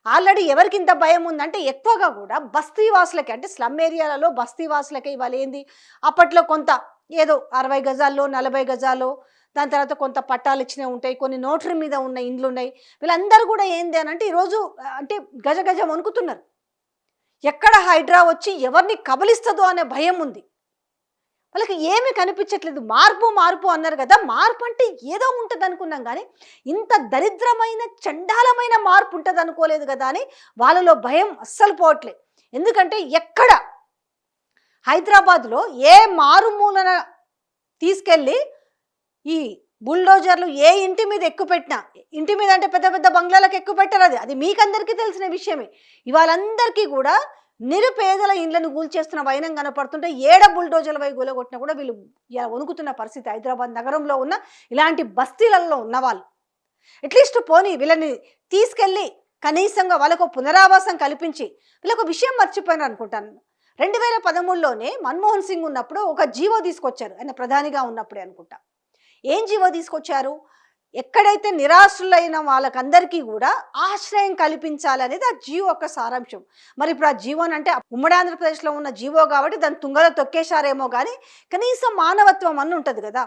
Already ఎవరికి ఇంత భయం ఉందంటే ఎక్కువగా కూడా బస్తీ వాసులకి, అంటే స్లమ్ ఏరియాలలో బస్తీ వాసులకి ఇవాళ ఏంది, అప్పట్లో కొంత ఏదో 60 గజాల్లో 40 గజాల్లో, దాని తర్వాత కొంత పట్టాలు ఇచ్చినవి ఉంటాయి, కొన్ని నోటరీ మీద ఉన్న ఇండ్లు ఉన్నాయి. వీళ్ళందరూ కూడా ఏంది అని అంటే ఈరోజు అంటే గజ గజ వణుకుతున్నారు. ఎక్కడ హైడ్రా వచ్చి ఎవరిని కబలిస్తుందో అనే భయం ఉంది వాళ్ళకి. ఏమీ కనిపించట్లేదు. మార్పు మార్పు అన్నారు కదా, మార్పు అంటే ఏదో ఉంటుంది అనుకున్నాం కానీ ఇంత దరిద్రమైన చండాలమైన మార్పు ఉంటుంది అనుకోలేదు కదా అని వాళ్ళలో భయం అస్సలు పోవట్లేదు. ఎందుకంటే ఎక్కడ హైదరాబాద్లో ఏ మారుమూలన తీసుకెళ్ళి ఈ బుల్డోజర్లు ఏ ఇంటి మీద ఎక్కుపెట్టినా, ఇంటి మీద అంటే పెద్ద పెద్ద బంగ్లాలకు ఎక్కుపెట్టారు, అది మీకందరికీ తెలిసిన విషయమే. ఇవాళందరికీ కూడా నిరుపేదల ఇండ్లను కూల్చేస్తున్న వైనం కనపడుతుంటే ఏడ బుల్డోజర్ల వై కూలగొట్టినా కూడా వీళ్ళు వణుకుతున్న పరిస్థితి. హైదరాబాద్ నగరంలో ఉన్న ఇలాంటి బస్తీలలో ఉన్న వాళ్ళు అట్లీస్ట్ పోనీ వీళ్ళని తీసుకెళ్ళి కనీసంగా వాళ్ళకు పునరావాసం కల్పించి, వీళ్ళొక విషయం మర్చిపోయినారు అనుకుంటాను. 2013లోనే మన్మోహన్ సింగ్ ఉన్నప్పుడు ఒక జీవో తీసుకొచ్చారు, ఆయన ప్రధానిగా ఉన్నప్పుడే అనుకుంటా. ఏం జీవో తీసుకొచ్చారు, ఎక్కడైతే నిరాశ్రులైన వాళ్ళకందరికీ కూడా ఆశ్రయం కల్పించాలనేది ఆ జీవో యొక్క సారాంశం. మరి ఇప్పుడు ఆ జీవో అంటే ఉమ్మడి ఆంధ్రప్రదేశ్లో ఉన్న జీవో కాబట్టి దాన్ని తుంగలో తొక్కేశారేమో కానీ కనీసం మానవత్వం అని ఉంటుంది కదా.